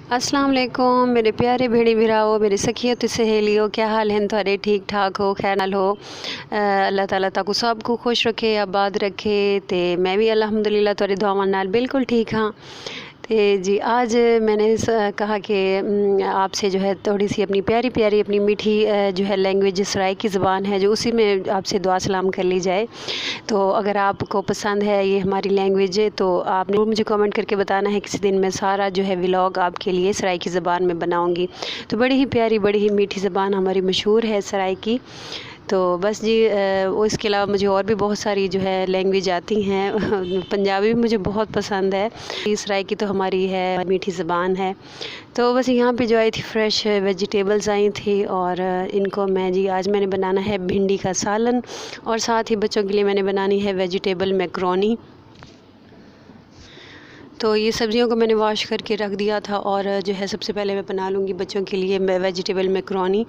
अस्सलाम वालेकुम मेरे प्यारे भेड़ी भिराओ मेरे सखियो ते सहेलियो, क्या हाल हैं थोड़े? ठीक ठाक हो, खैर नाल हो। अल्लाह ताला ताकू सब को खुश रखे, आबाद रखे। ते मैं भी अल्हम्दुलिल्लाह थोड़ी दुआवां नाल बिल्कुल ठीक हाँ। तो जी आज मैंने कहा कि आपसे जो है थोड़ी सी अपनी प्यारी प्यारी अपनी मीठी जो है लैंग्वेज सराइकी ज़बान है जो उसी में आपसे दुआ सलाम कर ली जाए। तो अगर आपको पसंद है ये हमारी लैंग्वेज तो आपने मुझे कमेंट करके बताना है, किसी दिन मैं सारा जो है व्लॉग आपके लिए सराइकी ज़बान में बनाऊंगी। तो बड़ी ही प्यारी बड़ी ही मीठी ज़बान हमारी मशहूर है सराइकी। तो बस जी वो इसके अलावा मुझे और भी बहुत सारी जो है लैंग्वेज आती हैं। पंजाबी भी मुझे बहुत पसंद है। सराइकी तो हमारी है मीठी ज़बान है। तो बस यहाँ पे जो आई थी फ्रेश वेजिटेबल्स आई थी और इनको मैं जी आज मैंने बनाना है भिंडी का सालन और साथ ही बच्चों के लिए मैंने बनानी है वेजिटेबल मैक्रोनी। तो ये सब्ज़ियों को मैंने वॉश करके रख दिया था और जो है सबसे पहले मैं बना लूँगी बच्चों के लिए वेजिटेबल मैक्रोनी।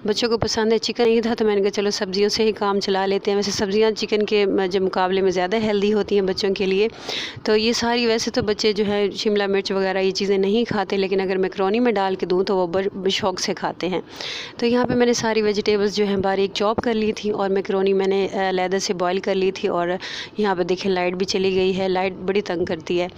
बच्चों को पसंद है, चिकन नहीं था तो मैंने कहा चलो सब्ज़ियों से ही काम चला लेते हैं। वैसे सब्ज़ियाँ चिकन के जो मुकाबले में ज़्यादा हेल्दी होती हैं बच्चों के लिए। तो ये सारी वैसे तो बच्चे जो है शिमला मिर्च वगैरह ये चीज़ें नहीं खाते, लेकिन अगर मैक्रोनी में डाल के दूँ तो वो बड़े शौक़ से खाते हैं। तो यहाँ पर मैंने सारी वेजिटेबल्स जो हैं बारीक चॉप कर ली थी और मैक्रोनी मैंने अलहदा से बॉयल कर ली थी। और यहाँ पर देखें लाइट भी चली गई है, लाइट बड़ी तंग करती है।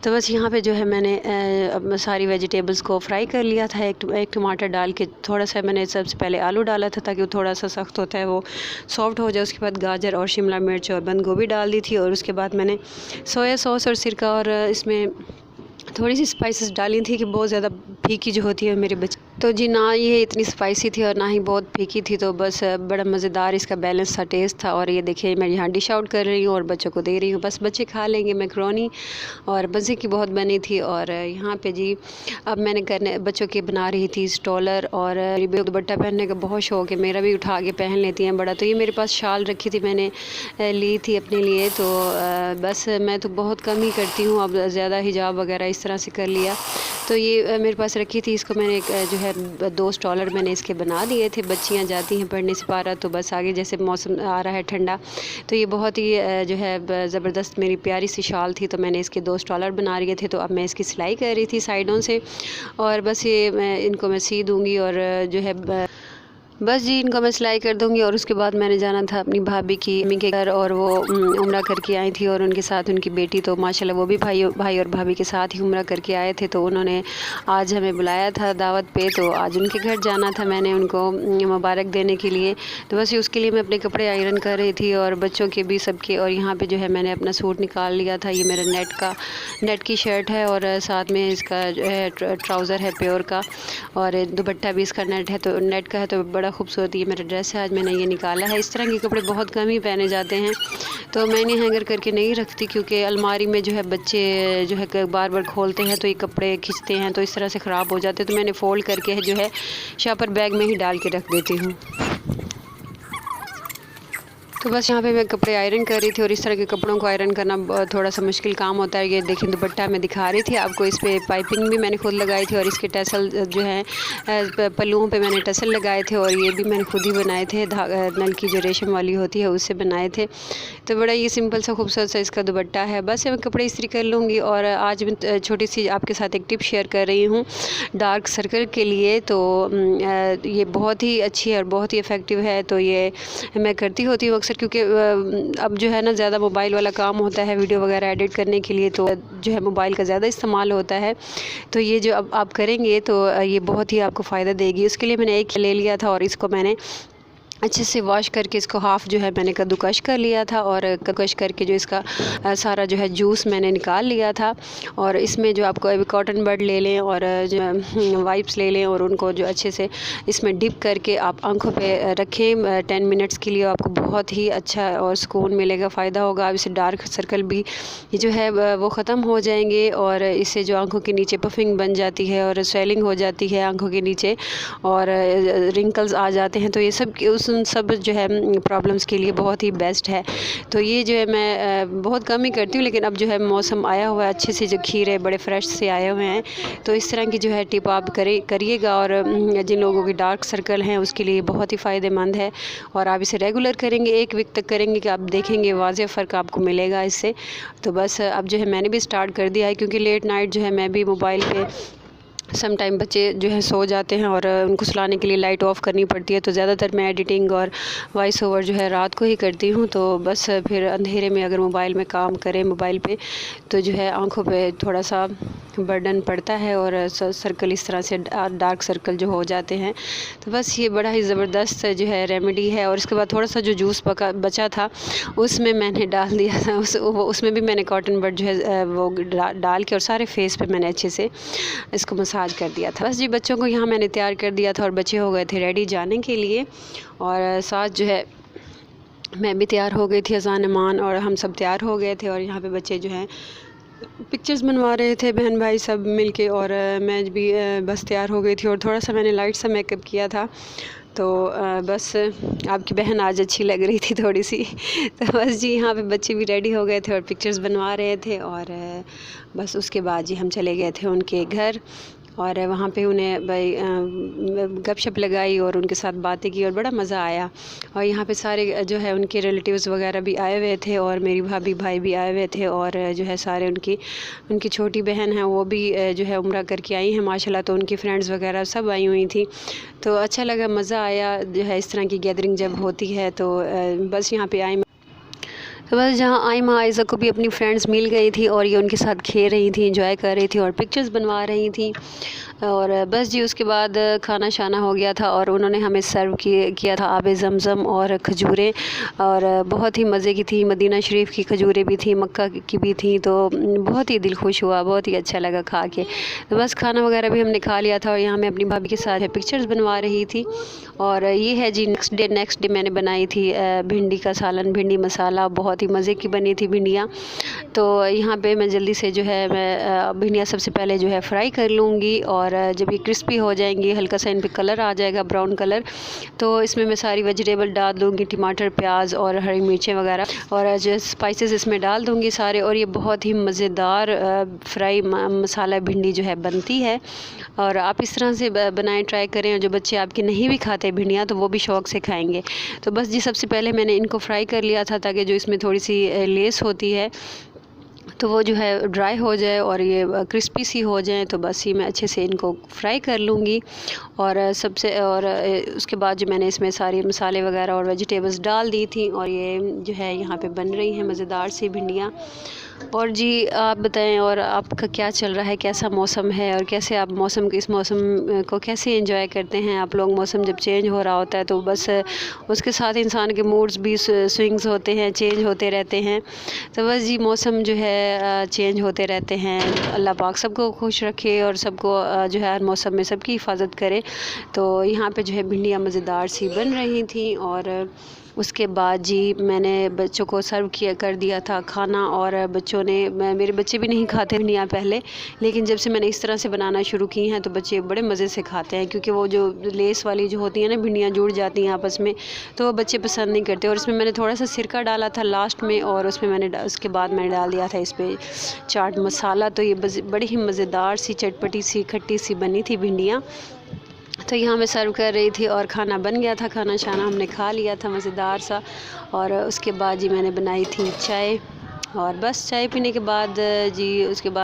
तो बस यहाँ पे जो है मैंने सारी वेजिटेबल्स को फ्राई कर लिया था। एक टमाटर डाल के थोड़ा सा मैंने सबसे पहले आलू डाला था ताकि वो थोड़ा सा सख्त होता है वो सॉफ्ट हो जाए। उसके बाद गाजर और शिमला मिर्च और बंद गोभी डाल दी थी और उसके बाद मैंने सोया सॉस और सिरका और इसमें थोड़ी सी स्पाइसेस डाली थी कि बहुत ज़्यादा फीकी जो होती है मेरे बच्चे तो जी ना ये इतनी स्पाइसी थी और ना ही बहुत फीकी थी। तो बस बड़ा मज़ेदार इसका बैलेंस सा टेस्ट था। और ये देखिए मैं यहाँ डिश आउट कर रही हूँ और बच्चों को दे रही हूँ, बस बच्चे खा लेंगे मैक्रोनी। और मज़े की बहुत बनी थी। और यहाँ पे जी अब मैंने करने बच्चों के बना रही थी स्टॉलर और दुपट्टा पहनने का बहुत शौक़ है, मेरा भी उठा के पहन लेती हैं बड़ा। तो ये मेरे पास शाल रखी थी, मैंने ली थी अपने लिए। तो बस मैं तो बहुत कम ही करती हूँ, अब ज़्यादा हिजाब वगैरह इस तरह से कर लिया। तो ये मेरे पास रखी थी, इसको मैंने जो है 2 स्टॉलर मैंने इसके बना दिए थे। बच्चियाँ जाती हैं पढ़ने से पारा, तो बस आगे जैसे मौसम आ रहा है ठंडा तो ये बहुत ही जो है ज़बरदस्त मेरी प्यारी सी शाल थी। तो मैंने इसके 2 स्टॉलर बना रहे थे। तो अब मैं इसकी सिलाई कर रही थी साइडों से और बस ये इनको मैं सी दूँगी और जो है बस जी इनको मैं सिलाई कर दूँगी। और उसके बाद मैंने जाना था अपनी भाभी की अम्मी के घर और वो उम्रा करके आई थी और उनके साथ उनकी बेटी। तो माशाल्लाह वो भी भाई और भाभी के साथ ही उम्रा करके आए थे। तो उन्होंने आज हमें बुलाया था दावत पे, तो आज उनके घर जाना था मैंने उनको मुबारक देने के लिए। तो बस उसके लिए मैं अपने कपड़े आयरन कर रही थी और बच्चों के भी सबके। और यहाँ पर जो है मैंने अपना सूट निकाल लिया था, ये मेरा नेट की शर्ट है और साथ में इसका जो है ट्राउज़र है प्योर का और दुपट्टा भी इसका नेट का है। तो बड़ा खूबसूरत ये मेरा ड्रेस है, आज मैंने ये निकाला है। इस तरह के कपड़े बहुत कम ही पहने जाते हैं तो मैंने हैंगर करके नहीं रखती, क्योंकि अलमारी में जो है बच्चे जो है बार बार खोलते हैं तो ये कपड़े खींचते हैं तो इस तरह से ख़राब हो जाते हैं। तो मैंने फ़ोल्ड करके जो है शॉपर बैग में ही डाल के रख देती हूँ। तो बस यहाँ पे मैं कपड़े आयरन कर रही थी और इस तरह के कपड़ों को आयरन करना थोड़ा सा मुश्किल काम होता है। ये देखिए दुपट्टा मैं दिखा रही थी आपको, इस पर पाइपिंग भी मैंने खुद लगाई थी और इसके टसल जो है पल्लुओं पे मैंने टसल लगाए थे और ये भी मैंने खुद ही बनाए थे, नल की जो रेशम वाली होती है उससे बनाए थे। तो बड़ा ये सिंपल सा खूबसूरत सा इसका दुपट्टा है। बस मैं कपड़े इस्त्री कर लूँगी। और आज मैं छोटी सी आपके साथ एक टिप शेयर कर रही हूँ डार्क सर्कल के लिए। तो ये बहुत ही अच्छी है और बहुत ही इफ़ेक्टिव है। तो ये मैं करती होती हूँ अक्सर, क्योंकि अब जो है ना ज़्यादा मोबाइल वाला काम होता है वीडियो वगैरह एडिट करने के लिए, तो जो है मोबाइल का ज़्यादा इस्तेमाल होता है। तो ये जो अब आप करेंगे तो ये बहुत ही आपको फ़ायदा देगी। उसके लिए मैंने एक ले लिया था और इसको मैंने अच्छे से वॉश करके इसको हाफ़ जो है मैंने कद्दूकश कर लिया था और कद्दूकश करके जो इसका सारा जो है जूस मैंने निकाल लिया था। और इसमें जो आपको अभी कॉटन बड ले लें और जो वाइप्स ले लें और उनको जो अच्छे से इसमें डिप करके आप आंखों पे रखें 10 मिनट्स के लिए। आपको बहुत ही अच्छा और सुकून मिलेगा, फ़ायदा होगा। अब इससे डार्क सर्कल भी जो है वो ख़त्म हो जाएंगे और इससे जो आंखों के नीचे पफिंग बन जाती है और स्वेलिंग हो जाती है आंखों के नीचे और रिंकल्स आ जाते हैं, तो ये सब उन सब जो है प्रॉब्लम्स के लिए बहुत ही बेस्ट है। तो ये जो है मैं बहुत कम ही करती हूँ, लेकिन अब जो है मौसम आया हुआ है अच्छे से, जो खीरे बड़े फ्रेश से आए हुए हैं, तो इस तरह की जो है टिप आप करिएगा। और जिन लोगों की डार्क सर्कल हैं उसके लिए बहुत ही फ़ायदेमंद है। और आप इसे रेगुलर करेंगे 1 वीक तक करेंगे कि आप देखेंगे वाज़ेह फ़र्क आपको मिलेगा इससे। तो बस अब जो है मैंने भी स्टार्ट कर दिया है, क्योंकि लेट नाइट जो है मैं भी मोबाइल पे सम टाइम बच्चे जो है सो जाते हैं और उनको सुलाने के लिए लाइट ऑफ़ करनी पड़ती है, तो ज़्यादातर मैं एडिटिंग और वॉइस ओवर जो है रात को ही करती हूँ। तो बस फिर अंधेरे में अगर मोबाइल में काम करें मोबाइल पे तो जो है आँखों पे थोड़ा सा बर्डन पड़ता है और सर्कल इस तरह से डार्क सर्कल जो हो जाते हैं। तो बस ये बड़ा ही ज़बरदस्त जो है रेमेडी है। और इसके बाद थोड़ा सा जो जूस बचा था उसमें मैंने डाल दिया था, उसमें भी मैंने कॉटन बड जो है वो डाल के और सारे फेस पे मैंने अच्छे से इसको मसाज कर दिया था। बस जी बच्चों को यहाँ मैंने तैयार कर दिया था और बच्चे हो गए थे रेडी जाने के लिए। और साथ जो है मैं भी तैयार हो गई थी, अज़ान अमान और हम सब तैयार हो गए थे। और यहाँ पे बच्चे जो हैं पिक्चर्स बनवा रहे थे, बहन भाई सब मिलके। और मैं भी बस तैयार हो गई थी और थोड़ा सा मैंने लाइट सा मेकअप किया था। तो बस आपकी बहन आज अच्छी लग रही थी थोड़ी सी। तो बस जी यहाँ पे बच्चे भी रेडी हो गए थे और पिक्चर्स बनवा रहे थे। और बस उसके बाद जी हम चले गए थे उनके घर और वहाँ पे उन्हें भाई गपशप लगाई और उनके साथ बातें की और बड़ा मज़ा आया। और यहाँ पे सारे जो है उनके रिलेटिव्स वगैरह भी आए हुए थे और मेरी भाभी भाई भी आए हुए थे। और जो है सारे उनकी छोटी बहन है वो भी जो है उम्रा करके आई हैं माशाल्लाह। तो उनकी फ्रेंड्स वगैरह सब आई हुई थी, तो अच्छा लगा, मज़ा आया जो है इस तरह की गैदरिंग जब होती है। तो बस यहाँ पे आई तो बस जहाँ आइमा आयज़ा को भी अपनी फ्रेंड्स मिल गई थी और ये उनके साथ खेल रही थी, एंजॉय कर रही थी और पिक्चर्स बनवा रही थी। और बस जी उसके बाद खाना शाना हो गया था और उन्होंने हमें सर्व किया था आब ज़मज़म और खजूरें, और बहुत ही मज़े की थी। मदीना शरीफ की खजूरें भी थी, मक्का की भी थी, तो बहुत ही दिल खुश हुआ, बहुत ही अच्छा लगा खा के। तो बस खाना वगैरह भी हमने खा लिया था और यहाँ मैं अपनी भाभी के साथ पिक्चर्स बनवा रही थी। और ये है जी नेक्स्ट डे मैंने बनाई थी भिंडी का सालन, भिंडी मसाला, बहुत ही मज़े की बनी थी भिंडियाँ। तो यहाँ पे मैं जल्दी से जो है मैं भिंडियाँ सबसे पहले जो है फ्राई कर लूँगी और जब ये क्रिस्पी हो जाएंगी, हल्का सा इन पे कलर आ जाएगा ब्राउन कलर, तो इसमें मैं सारी वेजिटेबल डाल दूँगी, टमाटर, प्याज और हरी मिर्चें वगैरह, और जो स्पाइसेस इसमें डाल दूँगी सारे। और ये बहुत ही मज़ेदार फ्राई मसाला भिंडी जो है बनती है। और आप इस तरह से बनाएं, ट्राई करें। और जो बच्चे आपके नहीं भी खाते भिंडियाँ तो वो भी शौक़ से खाएंगे। तो बस जी सबसे पहले मैंने इनको फ्राई कर लिया था ताकि जो इसमें थोड़ी सी लेस होती है तो वो जो है ड्राई हो जाए और ये क्रिस्पी सी हो जाए। तो बस ही मैं अच्छे से इनको फ्राई कर लूँगी। और उसके बाद जो मैंने इसमें सारे मसाले वगैरह और वेजिटेबल्स डाल दी थी और ये जो है यहाँ पे बन रही हैं मज़ेदार सी भिंडियाँ। और जी आप बताएं और आपका क्या चल रहा है, कैसा मौसम है और कैसे आप इस मौसम को कैसे एंजॉय करते हैं आप लोग। मौसम जब चेंज हो रहा होता है तो बस उसके साथ इंसान के मूड्स भी स्विंग्स होते हैं, चेंज होते रहते हैं। तो बस जी मौसम जो है चेंज होते रहते हैं। अल्लाह पाक सबको खुश रखे और सबको जो है हर मौसम में सबकी हिफाजत करे। तो यहाँ पे जो है भिंडियाँ मज़ेदार सी बन रही थी। और उसके बाद जी मैंने बच्चों को सर्व कर दिया था खाना। और बच्चों ने मेरे बच्चे भी नहीं खाते भिंडियाँ पहले, लेकिन जब से मैंने इस तरह से बनाना शुरू की हैं तो बच्चे बड़े मज़े से खाते हैं, क्योंकि वो जो लेस वाली जो होती है ना भिंडियाँ जुड़ जाती हैं आपस में, तो वो बच्चे पसंद नहीं करते। और इसमें मैंने थोड़ा सा सिरका डाला था लास्ट में और उसमें उसके बाद मैंने डाल दिया था इस पर चाट मसाला। तो ये बड़ी ही मज़ेदार सी चटपटी सी खट्टी सी बनी थी भिंडियाँ। तो यहाँ मैं सर्व कर रही थी और खाना बन गया था, खाना शाना हमने खा लिया था मज़ेदार सा। और उसके बाद जी मैंने बनाई थी चाय, और बस चाय पीने के बाद जी उसके बाद